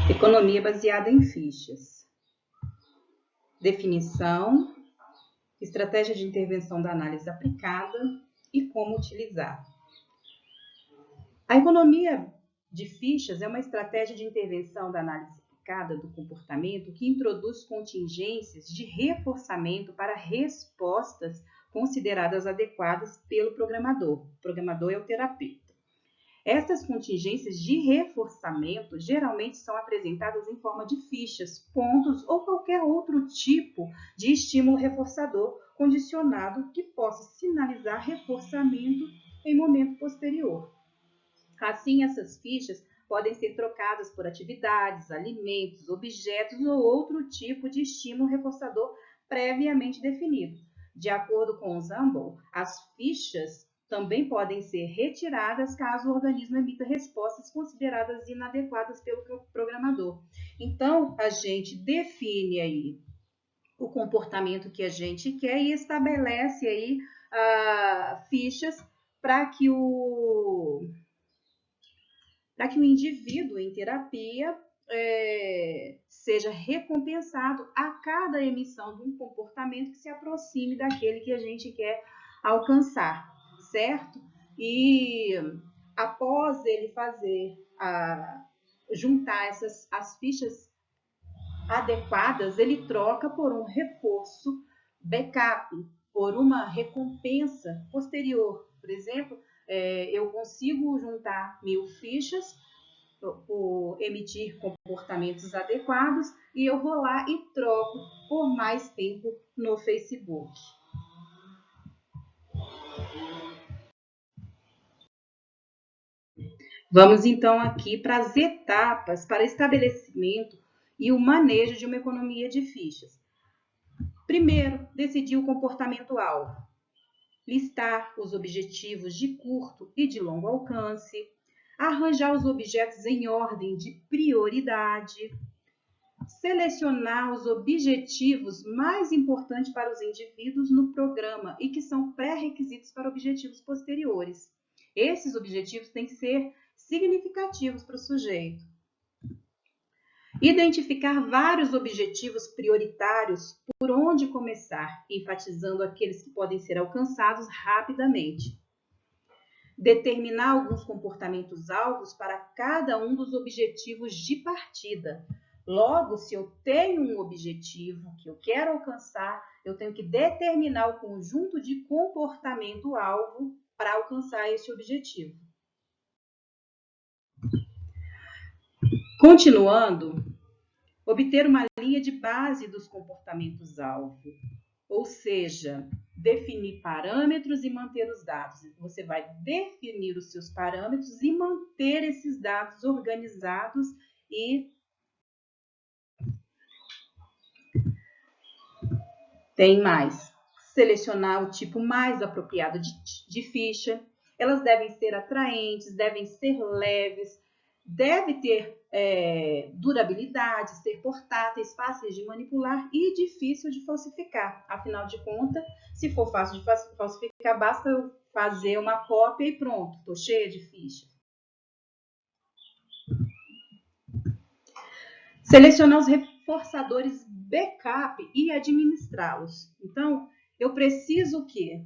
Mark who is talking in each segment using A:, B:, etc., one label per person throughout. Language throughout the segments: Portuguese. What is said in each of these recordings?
A: Economia baseada em fichas. Definição, estratégia de intervenção da análise aplicada e como utilizar. A economia de fichas é uma estratégia de intervenção da análise aplicada do comportamento que introduz contingências de reforçamento para respostas consideradas adequadas pelo programador. O programador é o terapeuta. Essas contingências de reforçamento geralmente são apresentadas em forma de fichas, pontos ou qualquer outro tipo de estímulo reforçador condicionado que possa sinalizar reforçamento em momento posterior. Assim, essas fichas podem ser trocadas por atividades, alimentos, objetos ou outro tipo de estímulo reforçador previamente definido. De acordo com o Zumble, as fichas também podem ser retiradas caso o organismo emita respostas consideradas inadequadas pelo programador. Então, a gente define aí o comportamento que a gente quer e estabelece aí fichas para que o indivíduo em terapia seja recompensado a cada emissão de um comportamento que se aproxime daquele que a gente quer alcançar, certo? E após ele fazer juntar as fichas adequadas, ele troca por um reforço backup, por uma recompensa posterior. Por exemplo, eu consigo juntar 1000 fichas por emitir comportamentos adequados e eu vou lá e troco por mais tempo no Facebook. Vamos então aqui para as etapas para estabelecimento e o manejo de uma economia de fichas. Primeiro, decidir o comportamento-alvo. Listar os objetivos de curto e de longo alcance. Arranjar os objetos em ordem de prioridade. Selecionar os objetivos mais importantes para os indivíduos no programa e que são pré-requisitos para objetivos posteriores. Esses objetivos têm que ser significativos para o sujeito. Identificar vários objetivos prioritários por onde começar, enfatizando aqueles que podem ser alcançados rapidamente. Determinar alguns comportamentos-alvos para cada um dos objetivos de partida. Logo, se eu tenho um objetivo que eu quero alcançar, eu tenho que determinar o conjunto de comportamento-alvo para alcançar esse objetivo. Continuando, obter uma linha de base dos comportamentos-alvo, ou seja, definir parâmetros e manter os dados. Você vai definir os seus parâmetros e manter esses dados organizados e tem mais. Selecionar o tipo mais apropriado de ficha. Elas devem ser atraentes, devem ser leves, deve ter durabilidade, ser portáteis, fáceis de manipular e difícil de falsificar. Afinal de contas, se for fácil de falsificar, basta eu fazer uma cópia e pronto, estou cheia de fichas. Selecionar os reforçadores backup e administrá-los. Então, eu preciso o quê?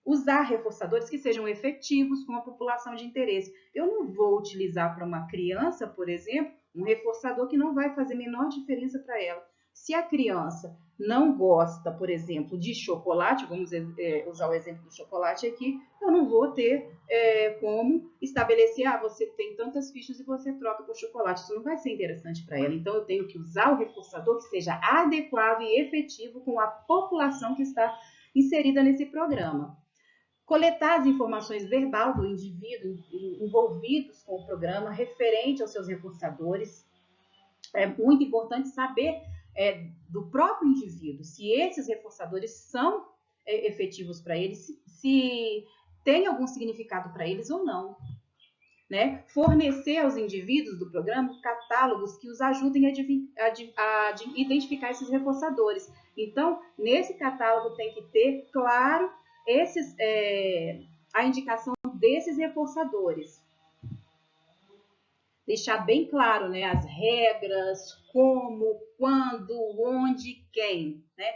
A: Usar reforçadores que sejam efetivos com a população de interesse. Eu não vou utilizar para uma criança, por exemplo, um reforçador que não vai fazer a menor diferença para ela. Se a criança não gosta, por exemplo, de chocolate, vamos usar o exemplo do chocolate aqui, eu não vou ter como estabelecer, você tem tantas fichas e você troca por chocolate. Isso não vai ser interessante para ela. Então, eu tenho que usar o reforçador que seja adequado e efetivo com a população que está inserida nesse programa. Coletar as informações verbais do indivíduo envolvidos com o programa referente aos seus reforçadores. É muito importante saber do próprio indivíduo se esses reforçadores são efetivos para ele, se tem algum significado para eles ou não. Né? Fornecer aos indivíduos do programa catálogos que os ajudem a identificar esses reforçadores. Então, nesse catálogo tem que ter, claro, a indicação desses reforçadores. deixar bem claro, né, as regras, como, quando, onde, quem, né?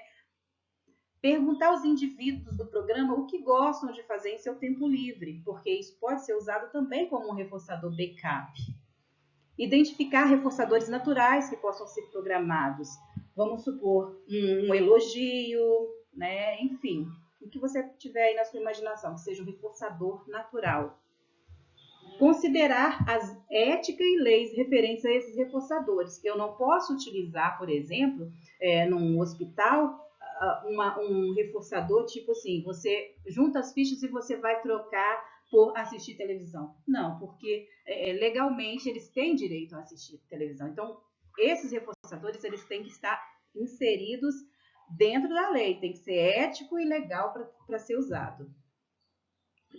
A: Perguntar aos indivíduos do programa o que gostam de fazer em seu tempo livre, porque isso pode ser usado também como um reforçador backup. Identificar reforçadores naturais que possam ser programados. Vamos supor, um elogio, né? Enfim, o que você tiver aí na sua imaginação, que seja um reforçador natural. Considerar as éticas e leis referentes a esses reforçadores. Eu não posso utilizar, por exemplo, num hospital, um reforçador tipo assim, você junta as fichas e você vai trocar por assistir televisão. Não, porque legalmente eles têm direito a assistir televisão. Então, esses reforçadores eles têm que estar inseridos dentro da lei, tem que ser ético e legal para ser usado.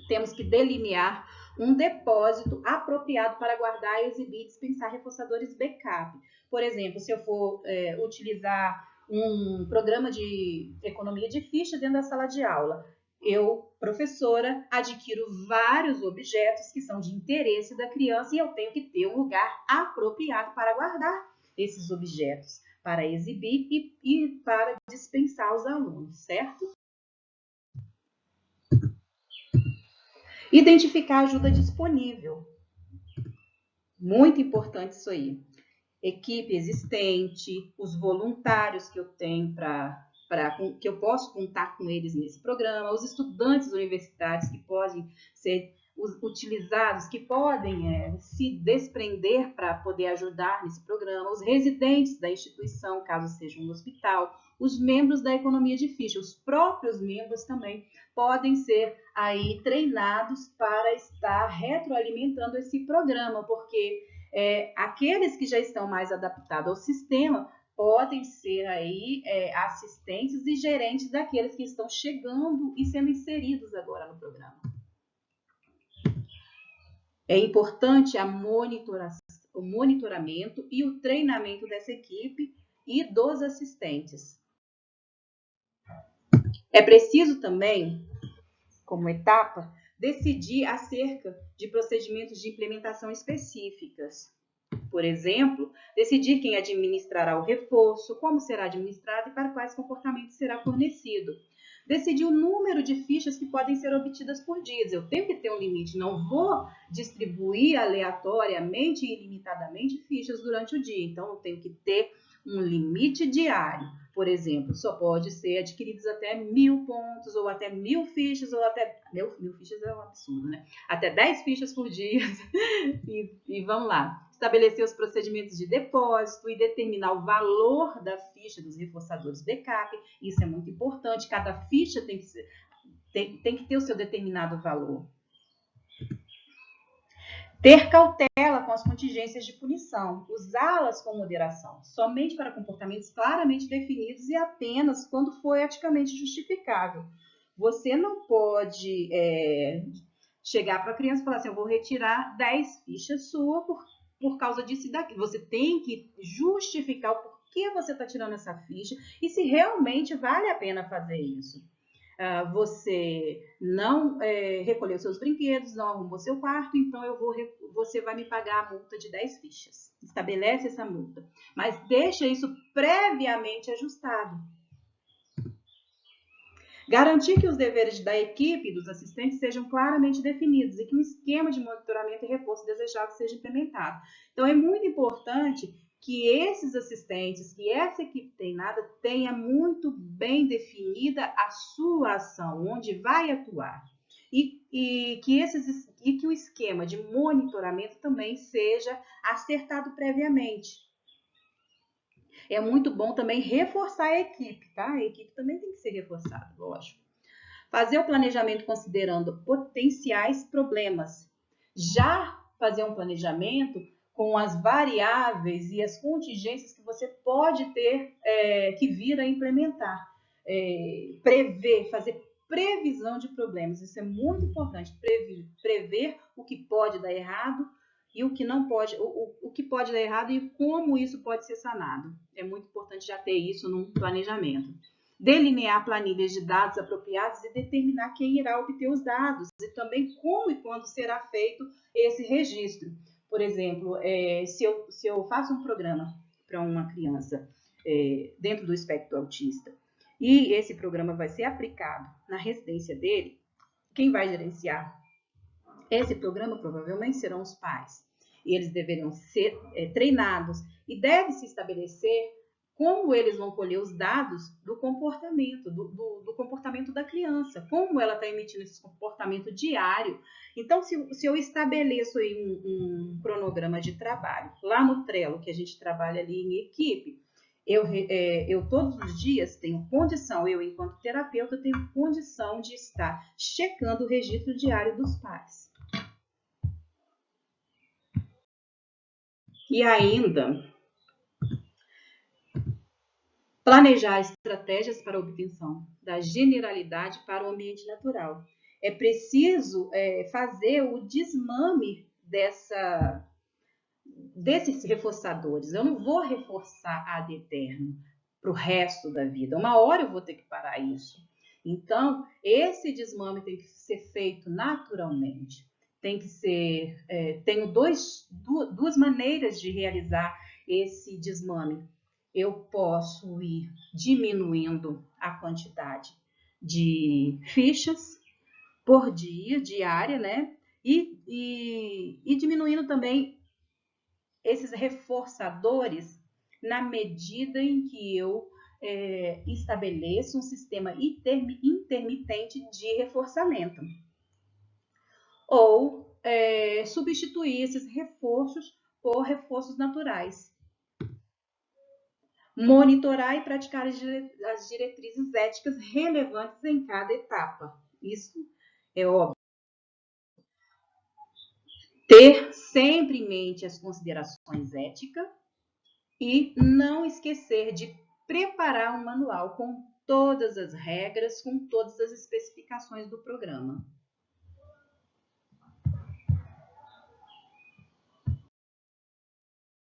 A: Temos que delinear um depósito apropriado para guardar, exibir e dispensar reforçadores backup. Por exemplo, se eu for utilizar um programa de economia de ficha dentro da sala de aula, eu, professora, adquiro vários objetos que são de interesse da criança e eu tenho que ter um lugar apropriado para guardar esses objetos, para exibir e para dispensar aos alunos, certo? Identificar a ajuda disponível. Muito importante isso aí. Equipe existente, os voluntários que eu tenho que eu posso contar com eles nesse programa, os estudantes universitários que podem ser utilizados, que podem se desprender para poder ajudar nesse programa, os residentes da instituição, caso seja um hospital, os membros da economia de ficha, os próprios membros também podem ser aí treinados para estar retroalimentando esse programa, porque aqueles que já estão mais adaptados ao sistema podem ser aí assistentes e gerentes daqueles que estão chegando e sendo inseridos agora no programa. É importante o monitoramento e o treinamento dessa equipe e dos assistentes. É preciso também, como etapa, decidir acerca de procedimentos de implementação específicas. Por exemplo, decidir quem administrará o reforço, como será administrado e para quais comportamentos será fornecido. Decidir o número de fichas que podem ser obtidas por dia. Eu tenho que ter um limite, não vou distribuir aleatoriamente e ilimitadamente fichas durante o dia. Então, eu tenho que ter um limite diário. Por exemplo, só pode ser adquiridos até 1000 pontos, ou até 1000 fichas, ou até... 1000 fichas é um absurdo, né? Até 10 fichas por dia. E vamos lá. Estabelecer os procedimentos de depósito e determinar o valor da ficha dos reforçadores backup. Isso é muito importante. Cada ficha tem que ter o seu determinado valor. Ter cautela com as contingências de punição, usá-las com moderação, somente para comportamentos claramente definidos e apenas quando for eticamente justificável. Você não pode chegar para a criança e falar assim, eu vou retirar 10 fichas suas por causa disso e daquilo. Você tem que justificar o porquê você está tirando essa ficha e se realmente vale a pena fazer isso. Você não recolheu seus brinquedos, não arrumou seu quarto, então você vai me pagar a multa de 10 fichas. Estabelece essa multa, mas deixa isso previamente ajustado. Garantir que os deveres da equipe e dos assistentes sejam claramente definidos e que um esquema de monitoramento e reforço desejável seja implementado. Então, é muito importante que esses assistentes, que essa equipe treinada tenha muito bem definida a sua ação, onde vai atuar. E que o esquema de monitoramento também seja acertado previamente. É muito bom também reforçar a equipe, tá? A equipe também tem que ser reforçada, lógico. Fazer o planejamento considerando potenciais problemas. Já fazer um planejamento com as variáveis e as contingências que você pode ter que vir a implementar. Prever, fazer previsão de problemas. Isso é muito importante. Prever o que pode dar errado e o que não pode, o que pode dar errado e como isso pode ser sanado. É muito importante já ter isso no planejamento. Delinear planilhas de dados apropriados e determinar quem irá obter os dados e também como e quando será feito esse registro. Por exemplo, se eu faço um programa para uma criança dentro do espectro autista e esse programa vai ser aplicado na residência dele, quem vai gerenciar esse programa provavelmente serão os pais. E eles deveriam ser treinados e deve se estabelecer como eles vão colher os dados do comportamento, do comportamento da criança, como ela está emitindo esse comportamento diário. Então, se eu estabeleço aí um cronograma de trabalho, lá no Trello, que a gente trabalha ali em equipe, eu todos os dias tenho condição, eu enquanto terapeuta, tenho condição de estar checando o registro diário dos pais. E ainda, planejar estratégias para a obtenção da generalidade para o ambiente natural. É preciso fazer o desmame desses reforçadores. Eu não vou reforçar ad eterno para o resto da vida. Uma hora eu vou ter que parar isso. Então, esse desmame tem que ser feito naturalmente. Tem que ser. Tenho duas maneiras de realizar esse desmame. Eu posso ir diminuindo a quantidade de fichas por dia, diária, né? E diminuindo também esses reforçadores na medida em que eu estabeleço um sistema intermitente de reforçamento. Ou substituir esses reforços por reforços naturais. Monitorar e praticar as diretrizes éticas relevantes em cada etapa. Isso é óbvio. Ter sempre em mente as considerações éticas e não esquecer de preparar um manual com todas as regras, com todas as especificações do programa.